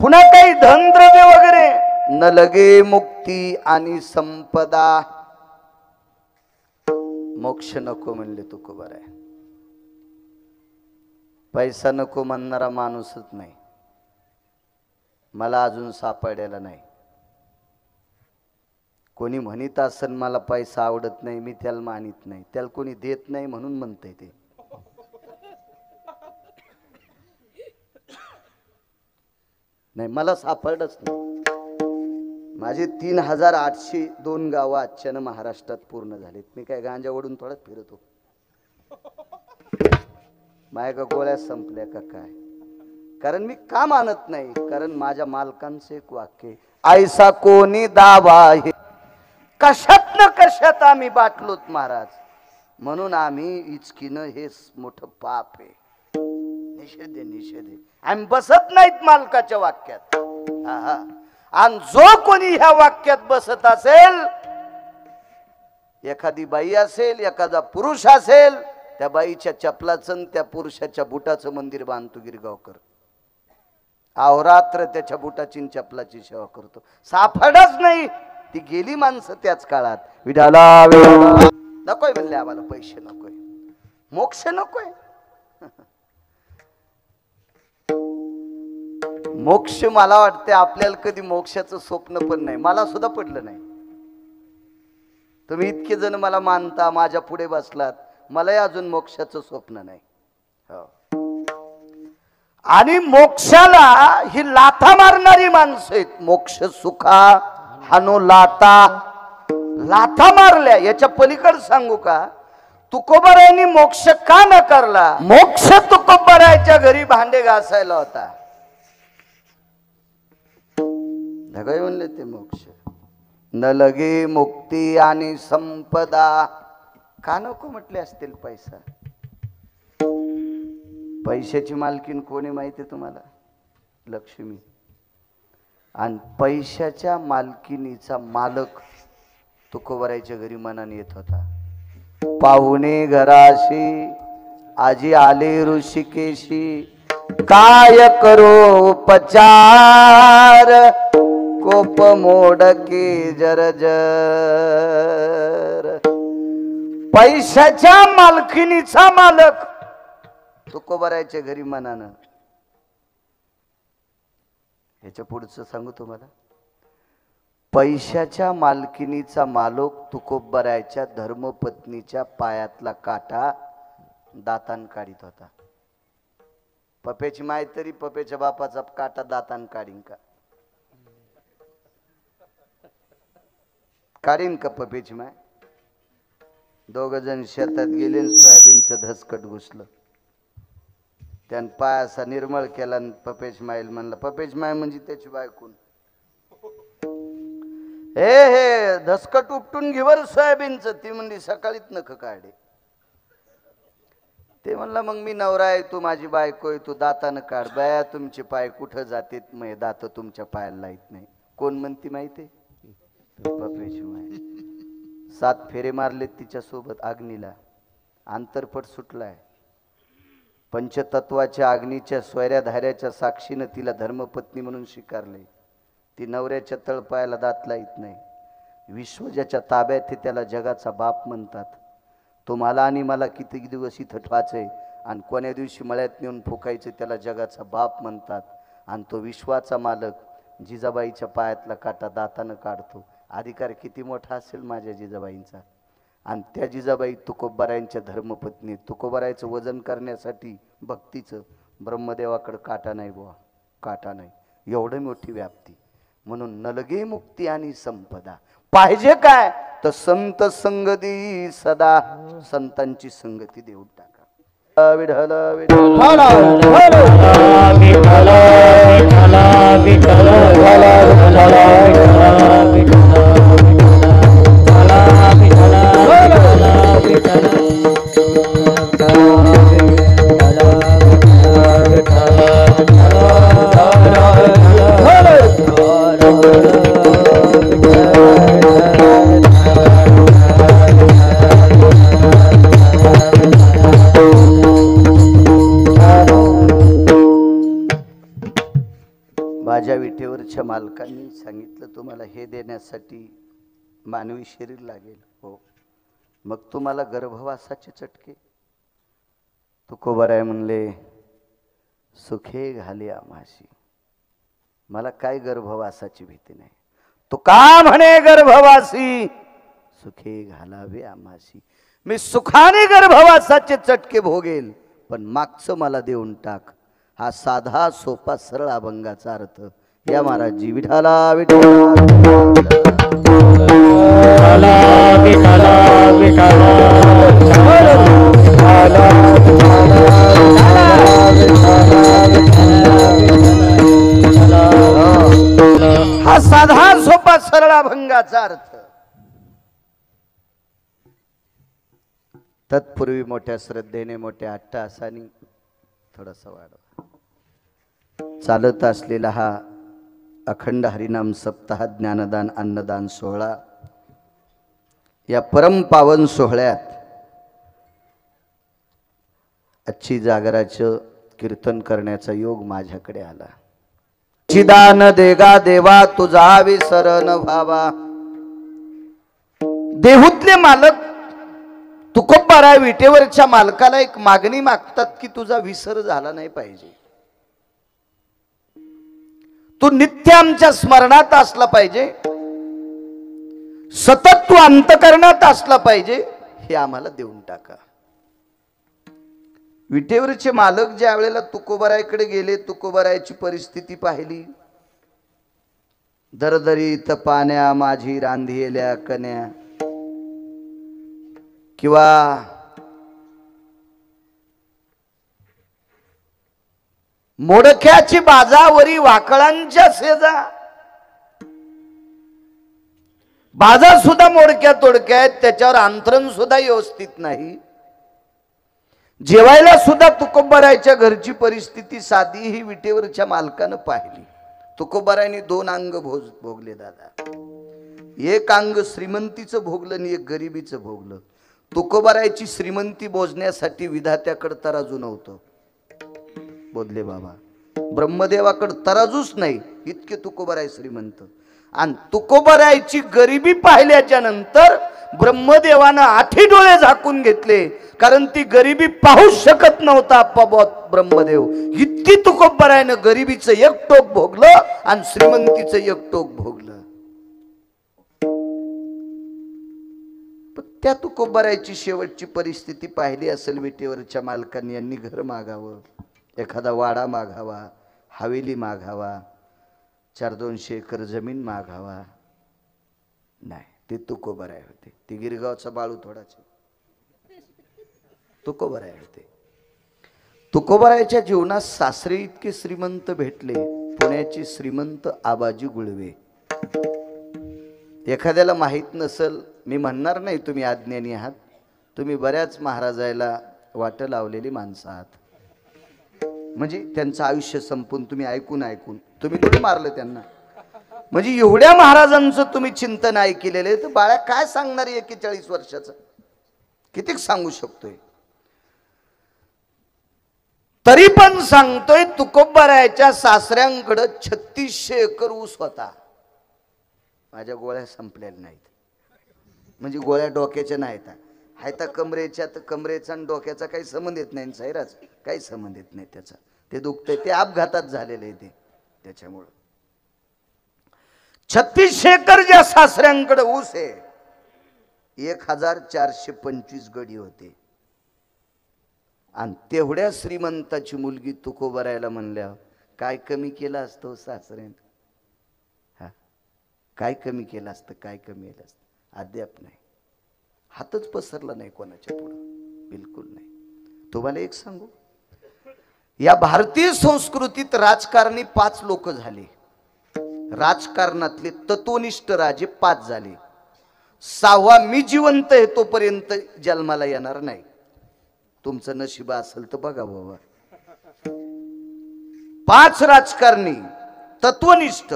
पुन्हा काही धनद्रव्य वगैरे न लगे मुक्ती आणि संपदा. मोक्ष नको म्हणले तुकोबार आहे. पैसा नको म्हणणारा माणूसच नाही, मला अजून सापडलेला नाही. कोणी म्हणत असन मला पैसा आवडत नाही, मी त्याला मानित नाही. त्याला कोणी देत नाही म्हणून म्हणते ते. नाही, मला सापडच नाही. माझे 3802 गावं आजच्यानं महाराष्ट्रात पूर्ण झालेत. मी काय गांजा ओढून थोडंच फिरतो. माझ्या का गोळ्या संपल्या का काय? कारण मी का मानत नाही? कारण माझ्या मालकांचं एक वाक्य, ऐसा कोणी दावा आहे. कशात न कशात आम्ही बाटलोत महाराज, म्हणून आम्ही इचकीनं हे मोठं पाप आहे. निषेध निषेध. आम्ही बसत नाहीत मालकाच्या वाक्यात. आणि जो कोणी ह्या वाक्यात बसत असेल, एखादी बाई असेल, एखादा पुरुष असेल, त्या बाईच्या चपलाचं त्या पुरुषाच्या बुटाचं मंदिर बांधतो गिरगावकर. अहोरात्र त्याच्या बुटाची चपलाची सेवा करतो. सापडच नाही. ती गेली माणसं त्याच काळात. विडाला नकोय म्हणले, आम्हाला पैसे नकोय, मोक्ष नकोय. मोक्ष मला वाटते आपल्याला कधी मोक्षाचं स्वप्न पण नाही. मला सुद्धा पडलं नाही. तुम्ही इतके जण मला मानता, माझ्या पुढे बसलात, मलाही अजून मोक्षाचं स्वप्न नाही. आणि मोक्षाला ही लाथा मारणारी माणसं आहेत. मोक्ष सुखा हानो लाथा. लाथा मारल्या. याच्या पलीकडे सांगू का, तुकोबारायांनी मोक्ष का नकारला? मोक्ष तुकोबारायाच्या घरी भांडे घासायला होता. धगाई म्हणले ते मोक्ष. न लगे मुक्ती आणि संपदा. का नको म्हटले असतील पैसा? पैशाची मालकीन कोणी माहिती तुम्हाला? लक्ष्मी. आणि पैशाच्या मालकीनीचा मालक तुकोबारायच्या घरी मनाने येत होता. पाहुणे घराशी आजी आले ऋषिकेशी, काय करो उपचार, कोप मोडके जरजर. पैशाच्या मालकीनीचा मालक तुकोबारायच्या घरी मनानं. ह्याच्या पुढचं सांगू तुम्हाला. पैशाच्या मालकीनीचा मालक तुकोबारायच्या धर्मपत्नीच्या पायातला काटा दातान काढीत होता. पप्याची माय तरी पप्याच्या बापाचा काटा दातान काढीन का? काढीन का पप्याची माय? दोघ जण शेतात गेले, सोयाबीनचं धसकट घुसलं. त्यान पाय असा निर्मळ केला. पप्याची माईल म्हणला, पप्याची माय म्हणजे त्याची बायकून, हे धसकट उपटून घेवर सोयाबीनचं. ती म्हणली सकाळीच नख काढे. ते म्हणला, मग मी नवरा आहे, तू माझी बायको आहे, तू दातानं काढ. बाया तुमचे पाय कुठं जाते? मग दात तुमच्या पायाला लाईत नाही. कोण म्हणती माहिती? पप्याची माय. 7 फेरे मारलेत तिच्या सोबत अग्नीला. आंतरपट सुटलाय. पंचतत्वाच्या अग्नीच्या सोयऱ्या धाऱ्याच्या साक्षीनं तिला धर्मपत्नी म्हणून स्वीकारले. ती नवऱ्याच्या तळपायाला दात लाईत नाही. विश्व ज्याच्या ताब्यात आहे त्याला जगाचा बाप म्हणतात. तो मला आणि मला किती दिवस इथं ठेवायचंय आणि कोण्या दिवशी मळ्यात नेऊन फुकायचं त्याला जगाचा बाप म्हणतात. आणि तो विश्वाचा मालक जिजाबाईच्या पायातला काटा दातानं काढतो. अधिकार किती मोठा असेल माझ्या जिजाबाईंचा. आणि त्या जिजाबाई तुकोबारायांच्या धर्मपत्नी. तुकोबारायचं वजन करण्यासाठी भक्तीचं ब्रह्मदेवाकडे काटा नाही बुवा, काटा नाही. एवढं मोठी व्याप्ती. म्हणून नलगे मुक्ती आणि संपदा. पाहिजे काय तर संत संगती सदा. संतांची संगती देऊन टाका. विठ्ठल विठ्ठल माझ्या विटेवरच्या मालकांनी सांगितलं तुम्हाला हे देण्यासाठी मानवी शरीर लागेल. हो, मग तुम्हाला गर्भवासाचे चटके. तुकोबाराय म्हणले सुखे घाले आम्हाशी. मला काय गर्भवासाची भीती नाही. तू का म्हणे गर्भवासी सुखे घालावे आम्हाशी. मी सुखाने गर्भवासाचे चटके भोगेल, पण मागचं मला देऊन टाक. हा साधा सोपा सरळ अभंगाचा अर्थ. या महाराजजी विठाला विठाला हा साधा सोपा सरळ अभंगाचा अर्थ. तत्पूर्वी मोठ्या श्रद्धेने मोठ्या अट्टहासाने थोडासा वाढवा. चालत असलेला हा अखंड हरिनाम सप्ताह ज्ञानदान अन्नदान सोहळा, या परम पावन सोहळ्यात अच्छी जागराचं कीर्तन करण्याचा योग माझ्याकडे आला. चिदान देगा देवा तुझा विसरण व्हावा. देहूतले मालक तुकोबाराय विटेवरच्या मालकाला एक मागणी मागतात की तुझा विसर झाला नाही पाहिजे. तू नित्य आमच्या स्मरणात असला पाहिजे, सतत तू अंतकरणात असला पाहिजे, हे आम्हाला देऊन टाका. विटेवरचे मालक ज्या वेळेला तुकोबारायकडे गेले, तुकोबारायची परिस्थिती पाहिली. दरदरीत पाण्या माझी रांधिलेल्या कन्या, किंवा मोडक्याची बाजावरी वाकळांच्या शेजा. बाजा सुद्धा मोडक्या तोडक्या आहेत, त्याच्यावर अंतरण सुद्धा व्यवस्थित नाही. जेवायला सुद्धा तुकोबारायच्या घरची परिस्थिती साधी ही विटेवरच्या मालकानं पाहिली. तुकोबारायने दोन अंग भोगले दादा. एक अंग श्रीमंतीचं भोगलं आणि एक गरिबीचं भोगलं. तुकोबारायची श्रीमंती मोजण्यासाठी विधात्याकडे तराजू नव्हतं. बोधले बाबा, ब्रह्मदेवाकडे तराजूच नाही, इतके तुकोबाराय श्रीमंत. आणि तुकोबारायची गरिबी पाहिल्याच्या नंतर ब्रह्मदेवानं आठी डोळे झाकून घेतले, कारण ती गरिबी पाहू शकत नव्हता ब्रह्मदेव. इतकी तुकोबारायनं गरिबीचं एक टोक भोगलं आणि श्रीमंतीचं एक टोक भोगलं. त्या तुकोबारायची शेवटची परिस्थिती पाहिली असेल विटेवरच्या मालकांनी. यांनी घर मागावं, एखादा वाडा मागावा, हवेली मागावा, 400-200 एकर जमीन मागावा. नाही, ते तुकोबाराय होते. ते गिरगावचा बाळू थोडाचे तुकोबाराय होते. तुकोबारायच्या जीवनात सासरे इतके श्रीमंत भेटले. पुण्याचे श्रीमंत आबाजी गुळवे. एखाद्याला माहीत नसल, मी म्हणणार नाही तुम्ही अज्ञानी आहात, तुम्ही बऱ्याच महाराजाला वाट लावलेली माणसं आहात. म्हणजे त्यांचं आयुष्य संपून तुम्ही ऐकून तुम्ही थोडी मारलं त्यांना. म्हणजे एवढ्या महाराजांचं तुम्ही चिंतन ऐकलेलं आहे, तर बाळा काय सांगणार 41 वर्षाचं, किती सांगू शकतोय. तरी पण सांगतोय, तुकोबारायच्या सासऱ्यांकडे 3600 एकर ऊस होता. माझ्या गोळ्या संपलेल्या नाहीत. म्हणजे गोळ्या डोक्याच्या नाहीत, हायता कमरेच्या. तर कमरेचा आणि डोक्याचा काही संबंध येत नाही, सैराच काही संबंध येत नाही त्याचा. ते दुखतंय, ते अपघातात झालेलं आहे ते, त्याच्यामुळं. 3600 एकर ज्या सासऱ्यांकडे ऊस आहे, 1425 गडी होते. आणि तेवढ्या श्रीमंताची मुलगी तुकोबारायला म्हणल्या, काय कमी केलं असतं सासऱ्यानं? हा, काय कमी केलं असतं, काय कमी केलं असतं? अद्याप नाही. हातच पसरला नाही कोणाच्या पुढं, बिलकुल नाही. तुम्हाला एक सांगू, या भारतीय संस्कृतीत राजकारणी 5 लोक झाले. राजकारणातले तत्वनिष्ठ राजे 5 झाले. 6वा मी जिवंत आहे तोपर्यंत जन्माला येणार नाही. तुमचं नशीब असेल तर बघा बाबा. 5 राजकारणी तत्वनिष्ठ,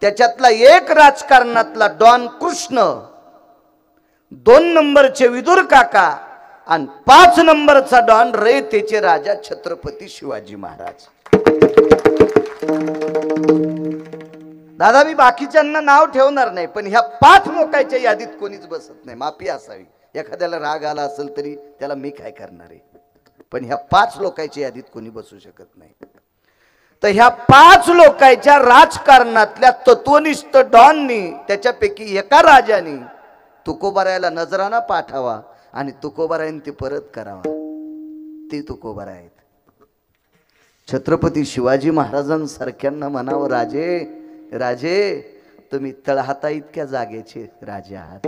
त्याच्यातला एक राजकारणातला डॉन कृष्ण, 2 नंबरचे विदुर काका आणि 5 नंबरचा डॉन रयतेचे राजा छत्रपती शिवाजी महाराज. दादा मी बाकीच्यांना नाव ठेवणार नाही, पण ह्या 5 लोकांच्या यादीत कोणीच बसत नाही. माफी असावी, एखाद्याला राग आला असेल तरी त्याला मी काय करणार आहे, पण ह्या 5 लोकांच्या यादीत कोणी बसू शकत नाही. तर ह्या 5 लोकांच्या राजकारणातल्या तत्वनिष्ठ डॉननी, त्याच्यापैकी एका राजाने तुकोबारायला नजराना पाठावा आणि तुकोबारायन ते परत करावा. ते तुकोबारा आहेत. छत्रपती शिवाजी महाराजांसारख्यांना म्हणावं, राजे राजे तुम्ही तळहाता इतक्या जागेचे राजे आहात,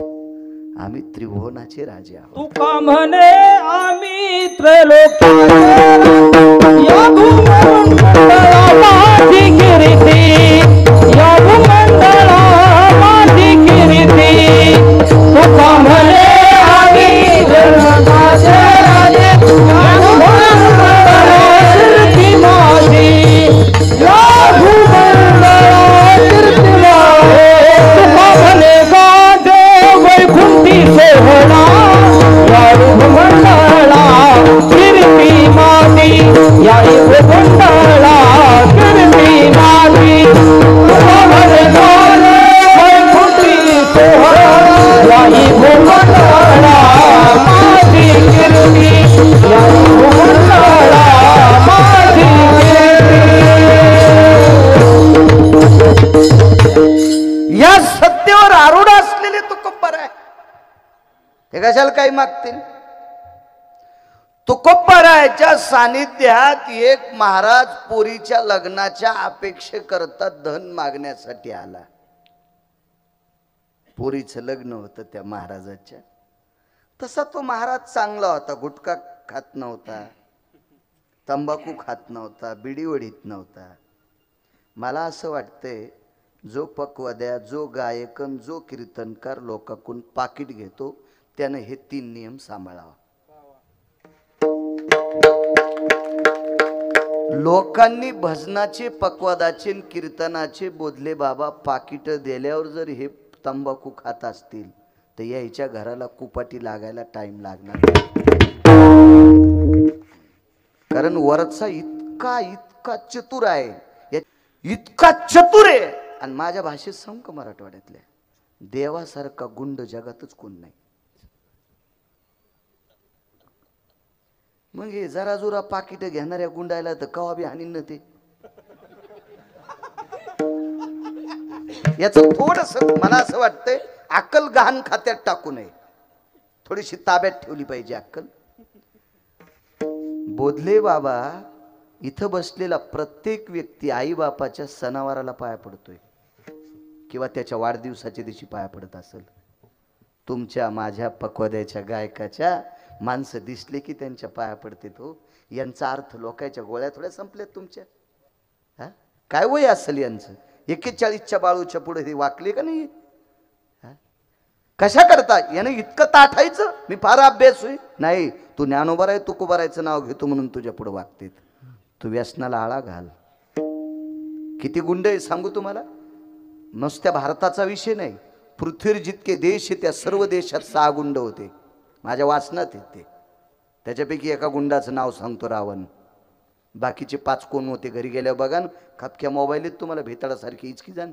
आम्ही त्रिभुवनाचे राजे आहोत. तुका म्हणे आम्ही त्रैलोक्याचे या भूमंडळा माझी कीर्ती, या भूमंडळा माझी कीर्ती. तुका म्हणे आम्ही त्रैलोक्याचे राजे, या भूमंडळा कीर्ती माझी, या भूमंडळा कीर्ती माझी. तुका म्हणे गाजे वैकुंठी सोहळा, या भूमंडळा कीर्ती माझी, या भूमंडळा कीर्ती माझी. तुका म्हणे गाजे वैकुंठी सोहळा, या भूमंडळा माझी कीर्ती, या भूमंडळा माझी कीर्ती. या सत्तेवर आरूढ असलेले तुकोबारा आहे. हे कशाला काही मागतील? तुकोबाराच्या सानिध्यात एक महाराज पोरीच्या लग्नाच्या अपेक्षेकरता धन मागण्यासाठी आला. पोरीचं लग्न होतं त्या महाराजाच्या. तसा तो महाराज चांगला होता, गुटखा खात नव्हता, तंबाखू खात नव्हता, बिडी वडीत नव्हता. मला असं वाटतंय जो पक्वद्या, जो गायकन, जो कीर्तनकार लोकांकडून पाकिट घेतो त्याने हे 3 नियम सांभाळावा. लोकांनी भजनाचे, पक्वादाचे, कीर्तनाचे बोधले बाबा पाकिट दिल्यावर जर हे तंबाखू खात असतील तर याच्या घराला कुपाटी लागायला टाइम लागणार. कारण वरचा इतका इतका चतुर आहे, इतका चतुर आहे. आणि माझ्या भाषेत सांगू का मराठवाड्यातल्या, देवासारखा गुंड जगातच कोण नाही. मग हे जरा जुरा पाकिट घेणाऱ्या गुंडायला तर कवा बी हानीन न ते. याच थोडस मला असं वाटतंय अक्कल गहाण खात्यात टाकू नये, थोडीशी ताब्यात ठेवली पाहिजे अक्कल. बोधले बाबा इथं बसलेला प्रत्येक व्यक्ती आई बापाच्या सणावाराला पाया पडतोय किंवा त्याच्या वाढदिवसाच्या दिवशी पाया पडत असेल. तुमच्या माझ्या पक्वद्याच्या गायकाच्या माणसं दिसले की त्यांच्या पाया पडते. तो यांचा अर्थ लोकांच्या गोळ्या थोड्या संपल्यात तुमच्या. हा काय वय असेल यांचं? 41च्या बाळूच्या पुढे हे वाकले का नाही? कशा करता याने इतकं ताठायचं? मी फार अभ्यास होई नाही. तू ज्ञानोबा आहे, तुकोबारायचं नाव घेतो म्हणून तुझ्या पुढे वागते. तू व्यसनाला आळा घाल. किती गुंड आहे सांगू तुम्हाला? नुसत्या भारताचा विषय नाही, पृथ्वीवर जितके देश आहे त्या सर्व देशात 6 गुंड होते. माझ्या वाचनात येते. त्याच्यापैकी एका गुंडाचं नाव सांगतो, रावण. बाकीचे 5 कोण होते घरी गेल्यावर बघा ना, खपक्या मोबाईलीत तुम्हाला भेताळासारखी इचकी जाण,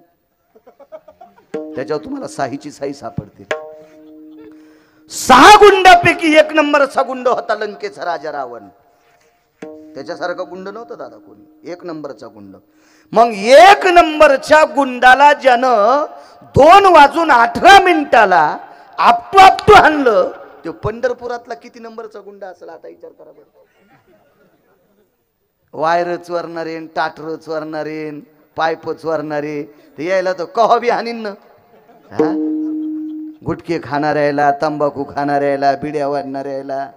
त्याच्यावर तुम्हाला साहीची साही सापडते. 6 गुंडापैकी 1 नंबरचा गुंड होता लंकेचा राजा रावण. त्याच्यासारखा गुंड नव्हता दादा कोणी, 1 नंबरचा गुंड. मग 1 नंबरच्या गुंडाला ज्यानं 2:18 आपटू आणलं, तो पंढरपुरातला किती नंबरचा गुंड असेल आता विचार करा बरं. वायर चोरणारे, टाटर चोरणारे, पाईप चोरणारे, ते यायला तर कवा बी हानीन. हा गुटखे खाणाऱ्याला, तंबाखू खाणाऱ्याला, बिड्या वाढणाऱ्याला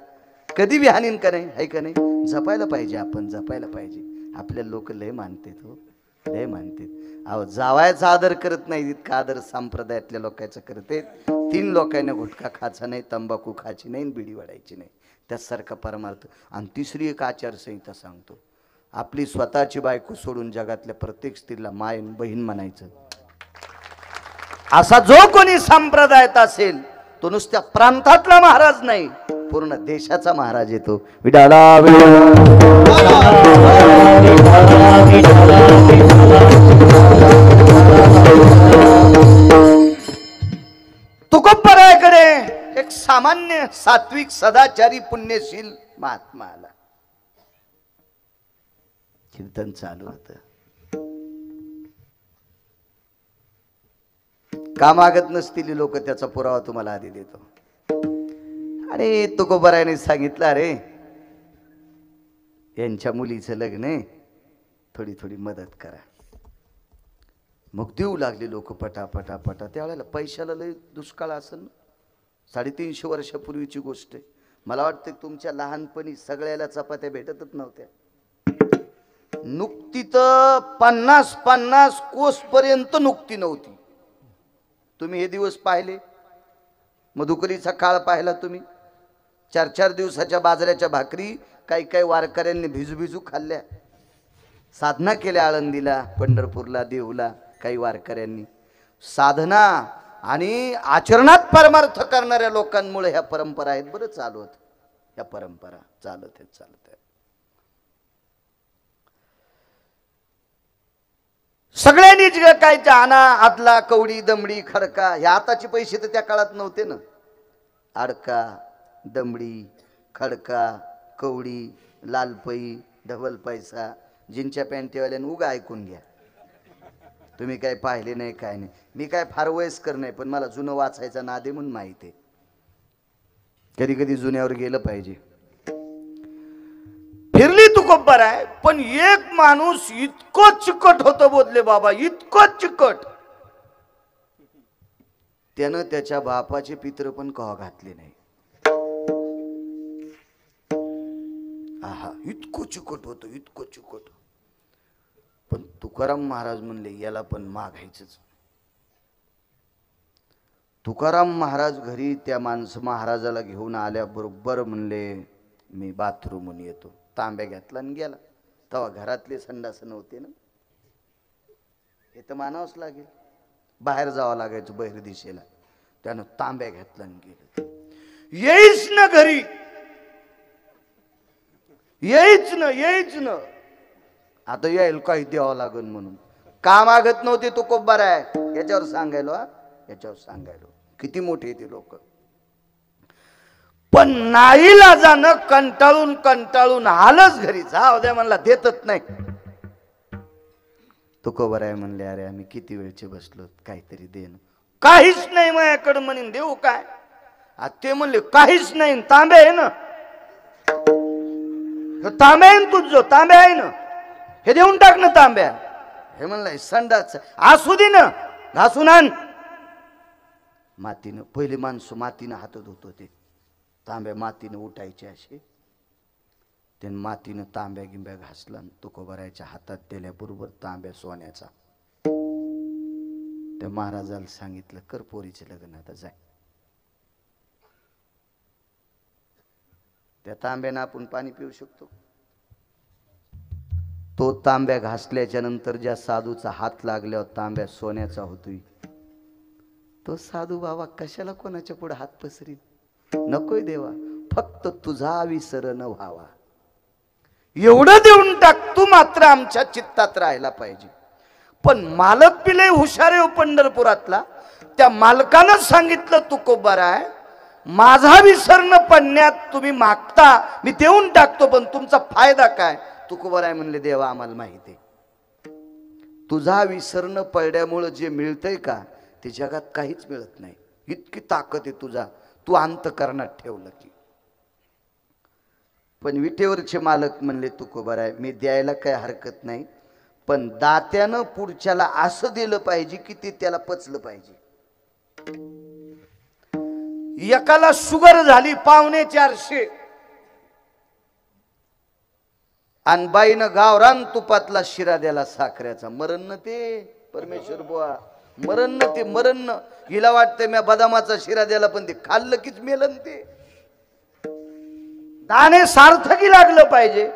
कधी बी हानीन का नाही? आहे का नाही? जपायला पाहिजे, आपण जपायला पाहिजे. आपल्या लोक लय मानते, तो लय मानते. अहो जावायचा आदर करत नाही इतका आदर संप्रदायातल्या लोकांचा करते. 3 लोकांना गुटखा खायचा नाही, तंबाखू खायची नाही, बिडी वाढायची नाही, त्यासारखा परमार्थ. आणि 3री एक आचारसंहिता सांगतो, आपली स्वतःची बायको सोडून जगातल्या प्रत्येक स्त्रीला मायन बहीण म्हणायचं. असा जो कोणी संप्रदायात असेल तो नुसत्या प्रांतातला महाराज नाही, पूर्ण देशाचा महाराज येतो. विडाला विडाला सामान्य सात्विक सदाचारी पुण्यशील महात्मा आला. कीर्तन चालू होत. का मागत नसतील लोक, त्याचा पुरावा तुम्हाला आधी देतो. अरे तुकोबारायाने सांगितलं, अरे यांच्या मुलीचं लग्न आहे, थोडी थोडी मदत करा. मग देऊ लागले लोक पटा. त्यावेळेला पैशाला लय दुष्काळ असेल ना. 350 वर्षापूर्वीची गोष्ट आहे. मला वाटतं तुमच्या लहानपणी सगळ्याला चपात्या भेटतच नव्हत्या. नुकती तर 50 कोस पर्यंत नुकती नव्हती. तुम्ही हे दिवस पाहिले, मधुकरीचा काळ पाहिला तुम्ही. 4 दिवसाच्या बाजऱ्याच्या भाकरी काही वारकऱ्यांनी भिजू खाल्ल्या. साधना केल्या आळंदीला, पंढरपूरला, देहूला. काही वारकऱ्यांनी साधना आणि आचरणात परमार्थ करणाऱ्या लोकांमुळे ह्या परंपरा आहेत बरं चालवत. ह्या परंपरा चालत आहेत. सगळ्यांनी जे काय आणा, आदला, कवडी, दमडी, खडका, ह्या आताचे पैसे तर त्या काळात नव्हते ना. आडका, दमडी, खडका, कवडी, लालपई, ढबल पैसा. जिंच्या पॅन्टीवाल्यानं उगा ऐकून घ्या. तुम्ही काय पाहिले नाही, काय नाही. मी काय फार वयस्कर नाही, पण मला जुनं वाचायचा नादे म्हणून माहिती आहे. कधी जुन्यावर गेलं पाहिजे. फिरली तुकोबाराय, पण एक माणूस इतकं चिकट होतं बोलले बाबा, इतकं चिकट, त्यानं त्याच्या बापाचे पित्र पण कवा घातले नाही. आहा, इतकं चिकट होतं, इतकं चिकट. पण तुकाराम महाराज म्हणले याला पण मागायचंच. तुकाराम महाराज घरी त्या महाराजाला घेऊन आल्याबरोबर म्हणले मी बाथरूमहून येतो. तांब्या घेतला आणि गेला. तेव्हा घरातले संडास नव्हते ना, हे तर मानावंच लागेल. बाहेर जावं लागायचं बहिर दिशेला. त्यानं तांब्या घेतला आणि गेलं. येईच ना घरी, येईच ना. आता यायला काही द्यावं लागेल म्हणून. का मागत नव्हते तुकोबाराय, याच्यावर सांगायलो. याच्यावर सांगायलो किती मोठे ते लोक. पण नाईलाजानं कंटाळून आलंच घरी. जाऊ द्या म्हणला, देतच नाही. तुकोबाराय म्हणले अरे आम्ही किती वेळचे बसलो, काहीतरी दे ना. काहीच नाही माझ्याकडे म्हणून देऊ काय. ते म्हणले काहीच नाही, तांब्या आहे ना, तांब्या आहे तुझं, तांब्या आहे ना, हे देऊन टाक ना तांब्या. हे म्हणलंय संडास असू दे ना, घासून आण. मातीनं, पहिले माणसं मातीनं हात धुत होते. तांब्या मातीनं उठायचे असे. त्यानं मातीनं तांब्या गिंब्या घासला. तुकोबारायच्या हातात दिल्याबरोबर तांब्या सोन्याचा. त्या महाराजाला सांगितलं कर पोरीचे लग्न, आता जाय. त्या तांब्यानं आपण पाणी पिऊ शकतो. तो तांब्या घासल्याच्या नंतर ज्या साधूचा हात लागल्यावर तांब्या सोन्याचा होतोय, तो साधू बाबा कशाला कोणाच्या पुढे हात पसरील. नकोय देवा, फक्त तुझा विसर न व्हावा एवढं देऊन टाक. तू मात्र आमच्या चित्तात राहायला पाहिजे. पण मालक पिले हुशार आहे पंढरपुरातला. त्या मालकानं सांगितलं तुकोबाराय माझा विसर न पडण्यात तुम्ही मागता, मी देऊन टाकतो, पण तुमचा फायदा काय. तुकोबाराय म्हणले देवा आम्हाला माहिती आहे, तुझा विसर न पडल्यामुळे जे मिळतंय का ते जगात काहीच मिळत नाही. इतकी ताकद आहे तुझा, तू अंतकरणात ठेवलं की. पण विटेवरचे मालक म्हणले तुकोबाराय मी द्यायला काय हरकत नाही, पण दात्यानं पुढच्याला असं दिलं पाहिजे की ते त्याला पचलं पाहिजे. एकाला शुगर झाली 450 आणि बाईनं गावरान तुपातला शिरा द्याला साखऱ्याचा. मरण न ते परमेश्वर बुवा, मरण न ते, मरण न. हिला वाटतंय मी बदामाचा शिरा द्याला, पण ते खाल्लं कीच मेलन. ते दाणे सार्थकी लागलं पाहिजे.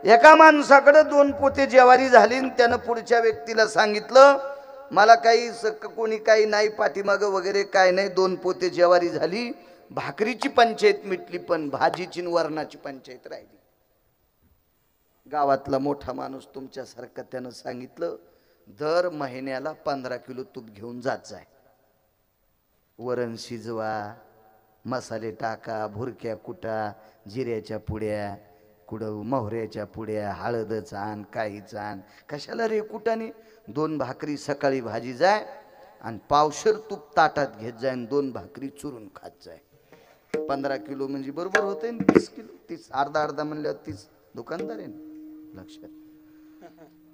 एका माणसाकडे 2 पोते ज्वारी झाली आणि त्यानं पुढच्या व्यक्तीला सांगितलं मला काही कोणी काही नाही, पाठीमाग वगैरे काय नाही, 2 पोते ज्वारी झाली. भाकरीची पंचायत मिटली, पण भाजीची वरणाची पंचायत राहिली. गावातला मोठा माणूस तुमच्यासारखं त्यानं सांगितलं दर महिन्याला 15 किलो तूप घेऊन जात जाय. वरण शिजवा, मसाले टाका, भुरक्या कुटा, जिऱ्याच्या पुड्या, कुठं मोहऱ्याच्या पुड्या, हळदच आण, काहीच आण. कशाला रे कुटाने? 2 भाकरी सकाळी भाजी जाय आणि पावशर तूप ताटात घेत जाय आणि 2 भाकरी चुरून खात जाय. 15 किलो म्हणजे बरोबर होते ना. 30 किलो, 30 अर्धा म्हणल्यावर 30 दुकानदार आहे ना लक्षात.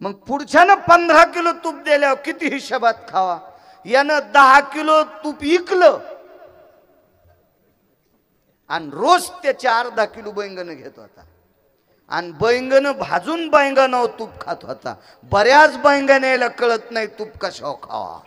मग पुढच्यानं 15 किलो तूप दिल्यावर किती हिशोबात खावा. यानं 10 किलो तूप इकलं आणि रोज त्याचे अर्धा किलो बैंगन घेत होता आणि बैंगन भाजून बैंगनावर तूप खात होता. बऱ्याच बैंगन यायला कळत नाही तूप कशावर खावा.